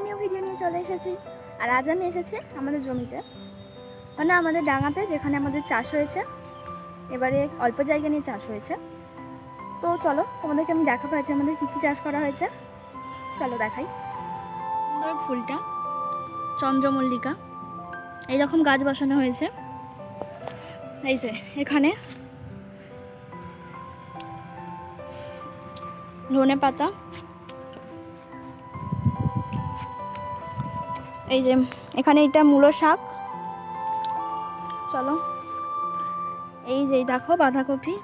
New video নিয়ে চলে এসেছি। আর আজ আমি এসেছি আমাদের জমিতে, মানে আমাদের ডাঙাতে, যেখানে আমাদের চাষ হয়েছে। এবারে অল্প জায়গা নিয়ে চাষ হয়েছে, তো চলো তোমাদেরকে আমি দেখাবো আজ আমাদের কী কী চাষ করা হয়েছে। চলো দেখাই। সুন্দর ফুলটা চন্দ্রমল্লিকা, এইরকম গাছ বসানো হয়েছে। এই যে এখানে ধনে পাতা, এই যে এখানে এটা মূলো শাক। চলো, এই যে দেখো বাঁধাকপি,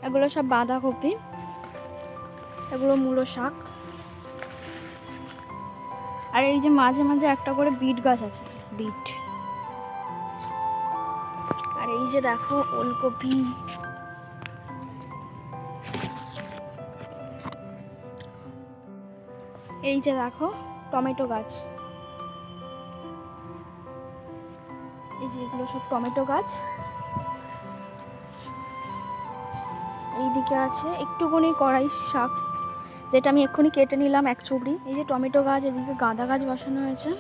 এগুলো সব বাঁধাকপি, এগুলো মূলো শাক। আর এই যে মাঝে মাঝে একটা করে বিট গাছ আছে, বিট। আর এই যে দেখো ওলকপি, এই যে দেখো টমেটো গাছ, এই যে এগুলো সব টমেটো গাছ। এইদিকে আছে একটুখানি কড়াই শাক, যেটা আমি এক্ষুনি কেটে নিলাম এক চুবড়ি। এই যে টমেটো গাছ, এদিকে গাঁদা গাছ বসানো হয়েছে।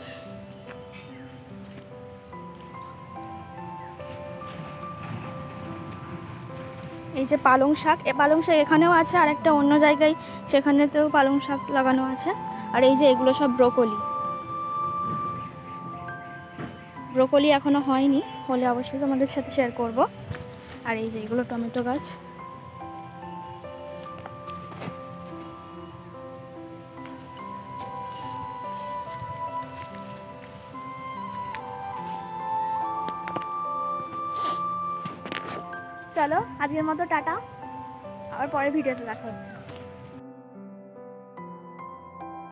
এই যে পালং শাক, পালং শাক এখানেও আছে, আর একটা অন্য জায়গায় সেখানেতেও পালং শাক লাগানো আছে। আর এই যে এগুলো সব ব্রোকলি, ব্রোকলি এখনো হয়নি, হলে অবশ্যই তোমাদের সাথে শেয়ার করব। আর এই যে এগুলো টমেটো গাছ। চলো আজকের মতো টাটা, আবার পরের ভিডিওতে দেখা হচ্ছে।